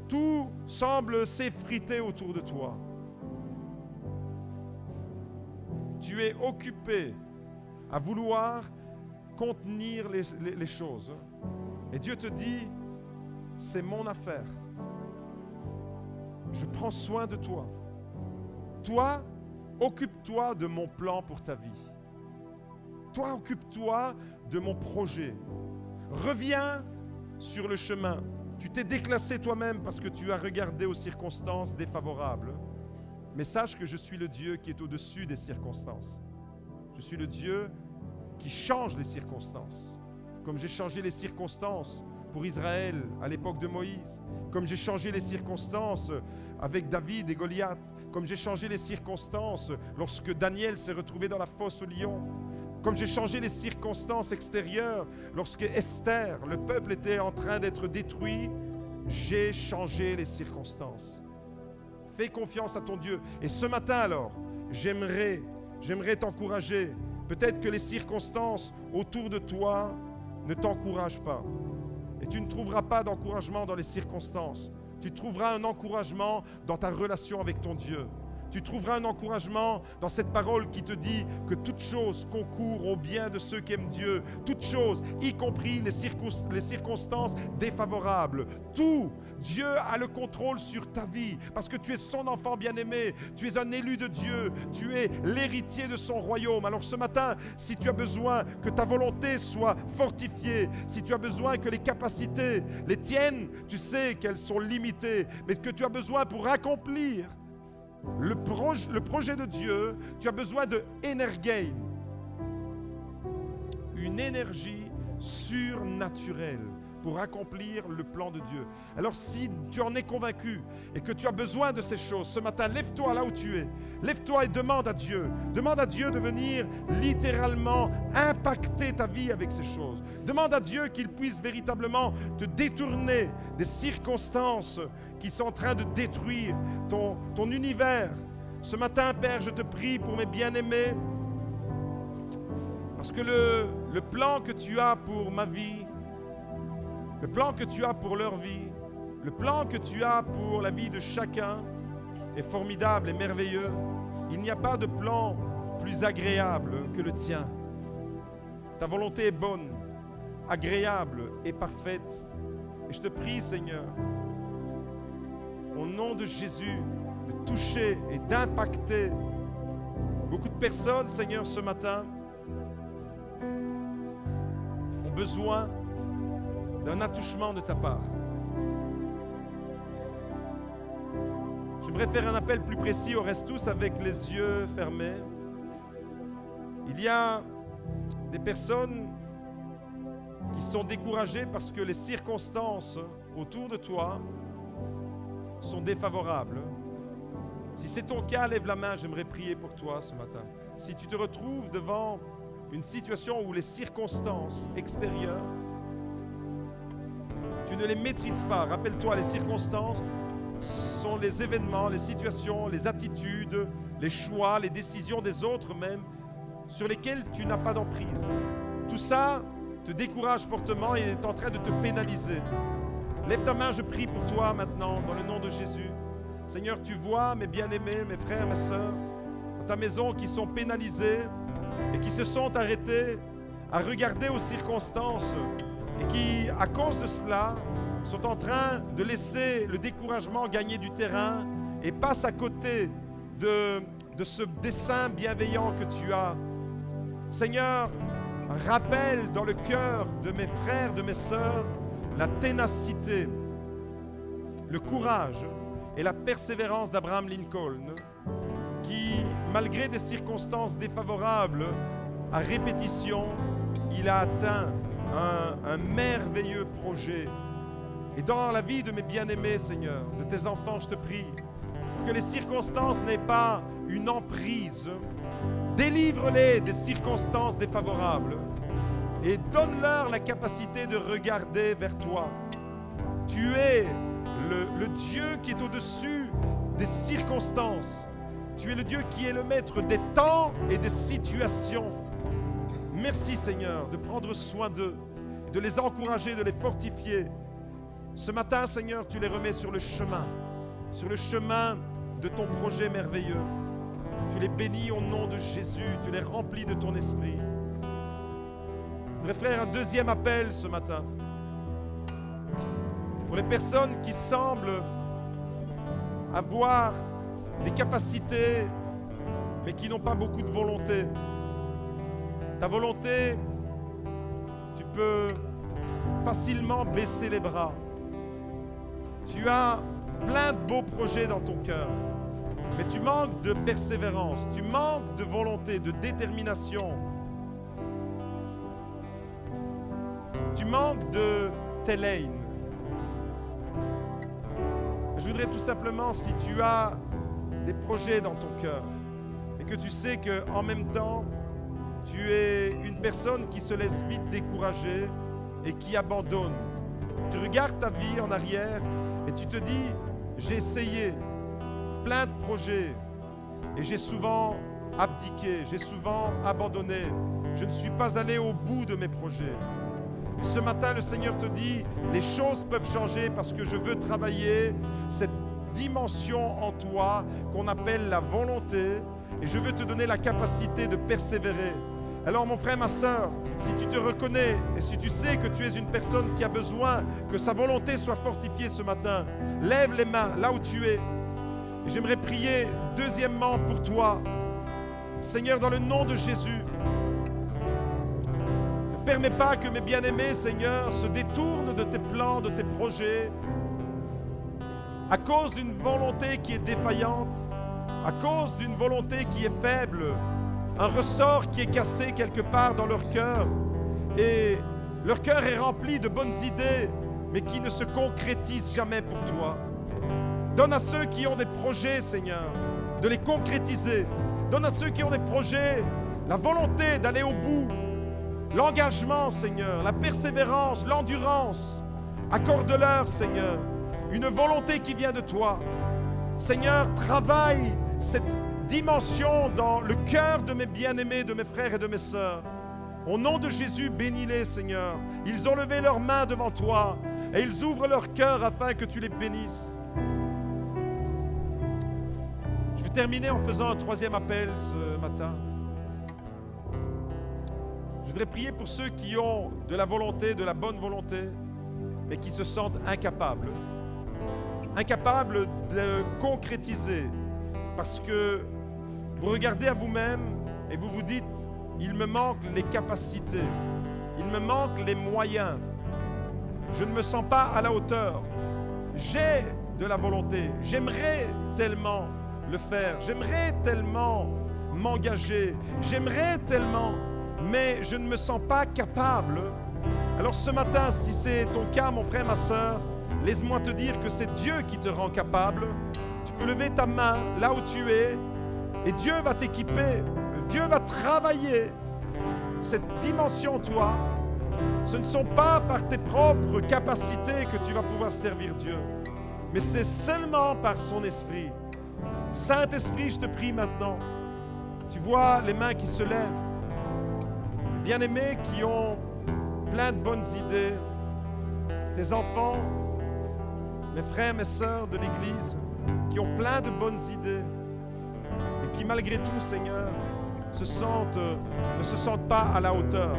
tout semble s'effriter autour de toi. Tu es occupé à vouloir contenir les choses. Et Dieu te dit, c'est mon affaire. Je prends soin de toi. Toi, occupe-toi de mon plan pour ta vie. Toi, occupe-toi de mon projet. Reviens sur le chemin. Tu t'es déclassé toi-même parce que tu as regardé aux circonstances défavorables. Mais sache que je suis le Dieu qui est au-dessus des circonstances. Je suis le Dieu qui change les circonstances. Comme j'ai changé les circonstances pour Israël à l'époque de Moïse, comme j'ai changé les circonstances avec David et Goliath, comme j'ai changé les circonstances lorsque Daniel s'est retrouvé dans la fosse au lion, comme j'ai changé les circonstances extérieures lorsque Esther, le peuple était en train d'être détruit, j'ai changé les circonstances. Fais confiance à ton Dieu. Et ce matin alors, j'aimerais t'encourager. Peut-être que les circonstances autour de toi ne t'encouragent pas. Et tu ne trouveras pas d'encouragement dans les circonstances. Tu trouveras un encouragement dans ta relation avec ton Dieu. Tu trouveras un encouragement dans cette parole qui te dit que toute chose concourt au bien de ceux qui aiment Dieu. Toute chose, y compris les circonstances défavorables. Tout, Dieu a le contrôle sur ta vie parce que tu es son enfant bien-aimé. Tu es un élu de Dieu. Tu es l'héritier de son royaume. Alors ce matin, si tu as besoin que ta volonté soit fortifiée, si tu as besoin que les capacités, les tiennes, tu sais qu'elles sont limitées, mais que tu as besoin pour accomplir le projet de Dieu, tu as besoin de Energein, une énergie surnaturelle pour accomplir le plan de Dieu. Alors si tu en es convaincu et que tu as besoin de ces choses, ce matin, lève-toi là où tu es. Lève-toi et demande à Dieu. Demande à Dieu de venir littéralement impacter ta vie avec ces choses. Demande à Dieu qu'il puisse véritablement te détourner des circonstances qui sont en train de détruire ton univers. Ce matin, Père, je te prie pour mes bien-aimés, parce que le plan que tu as pour ma vie, le plan que tu as pour leur vie, le plan que tu as pour la vie de chacun est formidable et merveilleux. Il n'y a pas de plan plus agréable que le tien. Ta volonté est bonne, agréable et parfaite. Et je te prie, Seigneur, au nom de Jésus, de toucher et d'impacter beaucoup de personnes, Seigneur, ce matin, ont besoin d'un attouchement de ta part. J'aimerais faire un appel plus précis. On reste tous avec les yeux fermés. Il y a des personnes qui sont découragées parce que les circonstances autour de toi sont défavorables. Si c'est ton cas, lève la main, j'aimerais prier pour toi ce matin. Si tu te retrouves devant une situation où les circonstances extérieures, tu ne les maîtrises pas. Rappelle-toi, les circonstances sont les événements, les situations, les attitudes, les choix, les décisions des autres même, sur lesquelles tu n'as pas d'emprise. Tout ça te décourage fortement et est en train de te pénaliser. Lève ta main, je prie pour toi maintenant, dans le nom de Jésus. Seigneur, tu vois mes bien-aimés, mes frères, mes sœurs, dans ta maison qui sont pénalisés et qui se sont arrêtés à regarder aux circonstances et qui, à cause de cela, sont en train de laisser le découragement gagner du terrain et passent à côté de ce dessein bienveillant que tu as. Seigneur, rappelle dans le cœur de mes frères, de mes sœurs, la ténacité, le courage et la persévérance d'Abraham Lincoln, qui, malgré des circonstances défavorables, à répétition, il a atteint un merveilleux projet. Et dans la vie de mes bien-aimés, Seigneur, de tes enfants, je te prie, pour que les circonstances n'aient pas une emprise, délivre-les des circonstances défavorables et donne-leur la capacité de regarder vers toi. Tu es le Dieu qui est au-dessus des circonstances. Tu es le Dieu qui est le maître des temps et des situations. Merci Seigneur de prendre soin d'eux, de les encourager, de les fortifier. Ce matin, Seigneur, tu les remets sur le chemin de ton projet merveilleux. Tu les bénis au nom de Jésus, tu les remplis de ton esprit. Je voudrais faire un deuxième appel ce matin. Pour les personnes qui semblent avoir des capacités, mais qui n'ont pas beaucoup de volonté. Ta volonté, tu peux facilement baisser les bras. Tu as plein de beaux projets dans ton cœur, mais tu manques de persévérance, tu manques de volonté, de détermination. Tu manques de téléine. Je voudrais tout simplement, si tu as des projets dans ton cœur et que tu sais qu'en même temps, tu es une personne qui se laisse vite décourager et qui abandonne. Tu regardes ta vie en arrière et tu te dis, j'ai essayé plein de projets et j'ai souvent abdiqué, j'ai souvent abandonné. Je ne suis pas allé au bout de mes projets. Ce matin, le Seigneur te dit, les choses peuvent changer parce que je veux travailler cette dimension en toi qu'on appelle la volonté et je veux te donner la capacité de persévérer. Alors mon frère, ma sœur, si tu te reconnais et si tu sais que tu es une personne qui a besoin que sa volonté soit fortifiée ce matin, lève les mains là où tu es. Et j'aimerais prier deuxièmement pour toi. Seigneur, dans le nom de Jésus, ne permets pas que mes bien-aimés, Seigneur, se détournent de tes plans, de tes projets, à cause d'une volonté qui est défaillante, à cause d'une volonté qui est faible, un ressort qui est cassé quelque part dans leur cœur. Et leur cœur est rempli de bonnes idées, mais qui ne se concrétisent jamais pour toi. Donne à ceux qui ont des projets, Seigneur, de les concrétiser. Donne à ceux qui ont des projets la volonté d'aller au bout, l'engagement, Seigneur, la persévérance, l'endurance. Accorde-leur, Seigneur, une volonté qui vient de toi. Seigneur, travaille cette dimension dans le cœur de mes bien-aimés, de mes frères et de mes sœurs. Au nom de Jésus, bénis-les, Seigneur. Ils ont levé leurs mains devant toi et ils ouvrent leur cœur afin que tu les bénisses. Je vais terminer en faisant un troisième appel ce matin. Je voudrais prier pour ceux qui ont de la volonté, de la bonne volonté, mais qui se sentent incapables. Incapables de concrétiser parce que vous regardez à vous-même et vous vous dites, il me manque les capacités, il me manque les moyens, je ne me sens pas à la hauteur. J'ai de la volonté, j'aimerais tellement le faire, j'aimerais tellement m'engager, j'aimerais tellement, mais je ne me sens pas capable. Alors ce matin, si c'est ton cas, mon frère, ma sœur, laisse-moi te dire que c'est Dieu qui te rend capable. Tu peux lever ta main là où tu es et Dieu va t'équiper. Dieu va travailler cette dimension en toi. Ce ne sont pas par tes propres capacités que tu vas pouvoir servir Dieu, mais c'est seulement par son esprit. Saint-Esprit, je te prie maintenant. Tu vois les mains qui se lèvent. Bien-aimés qui ont plein de bonnes idées. Tes enfants, mes frères, mes sœurs de l'Église, qui ont plein de bonnes idées et qui malgré tout, Seigneur, ne se sentent pas à la hauteur.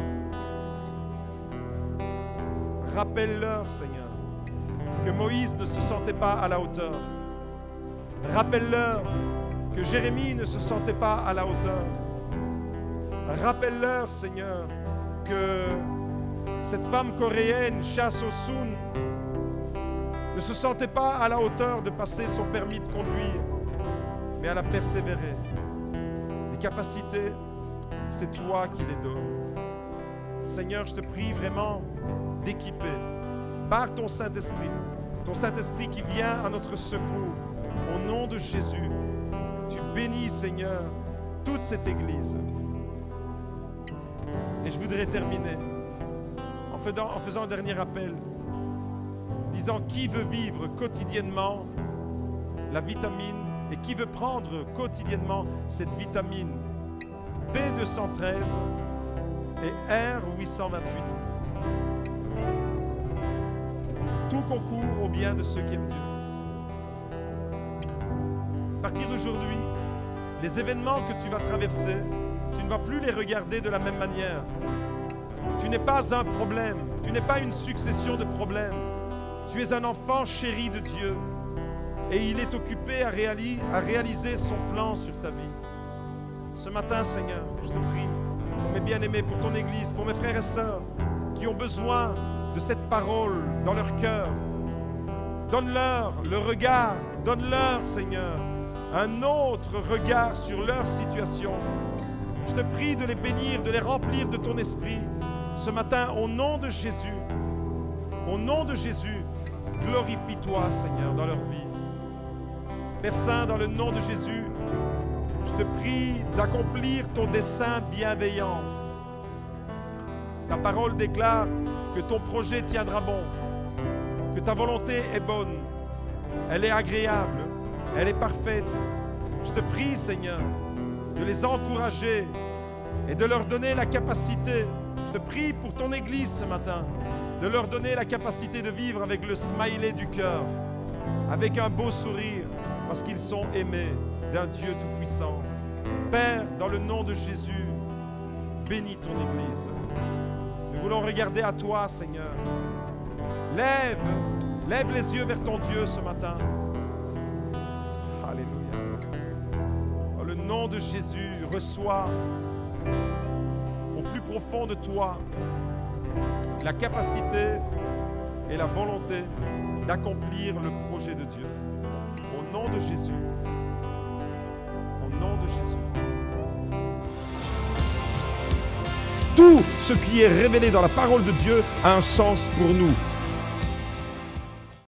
Rappelle-leur, Seigneur, que Moïse ne se sentait pas à la hauteur. Rappelle-leur que Jérémie ne se sentait pas à la hauteur. Rappelle-leur, Seigneur, que cette femme coréenne, Cha So-sun, ne se sentait pas à la hauteur de passer son permis de conduire, mais elle a persévéré. Les capacités, c'est toi qui les donnes. Seigneur, je te prie vraiment d'équiper par ton Saint-Esprit qui vient à notre secours. Au nom de Jésus, tu bénis, Seigneur, toute cette Église. Et je voudrais terminer en faisant un dernier appel, disant qui veut vivre quotidiennement la vitamine et qui veut prendre quotidiennement cette vitamine B213 et R828. Tout concourt au bien de ceux qui aiment Dieu. À partir d'aujourd'hui, les événements que tu vas traverser, tu ne vas plus les regarder de la même manière. Tu n'es pas un problème, tu n'es pas une succession de problèmes. Tu es un enfant chéri de Dieu et il est occupé à réaliser son plan sur ta vie. Ce matin, Seigneur, je te prie, pour mes bien-aimés, pour ton Église, pour mes frères et sœurs qui ont besoin de cette parole dans leur cœur. Donne-leur le regard, donne-leur, Seigneur, un autre regard sur leur situation. Je te prie de les bénir, de les remplir de ton esprit. Ce matin, au nom de Jésus, glorifie-toi, Seigneur, dans leur vie. Père Saint, dans le nom de Jésus, je te prie d'accomplir ton dessein bienveillant. Ta parole déclare que ton projet tiendra bon, que ta volonté est bonne, elle est agréable, elle est parfaite. Je te prie, Seigneur, de les encourager et de leur donner la capacité. Je te prie pour ton Église ce matin, de leur donner la capacité de vivre avec le smiley du cœur, avec un beau sourire, parce qu'ils sont aimés d'un Dieu tout-puissant. Père, dans le nom de Jésus, bénis ton Église. Nous voulons regarder à toi, Seigneur. Lève les yeux vers ton Dieu ce matin. Alléluia. Dans le nom de Jésus, reçois au plus profond de toi la capacité et la volonté d'accomplir le projet de Dieu. Au nom de Jésus. Au nom de Jésus. Tout ce qui est révélé dans la parole de Dieu a un sens pour nous.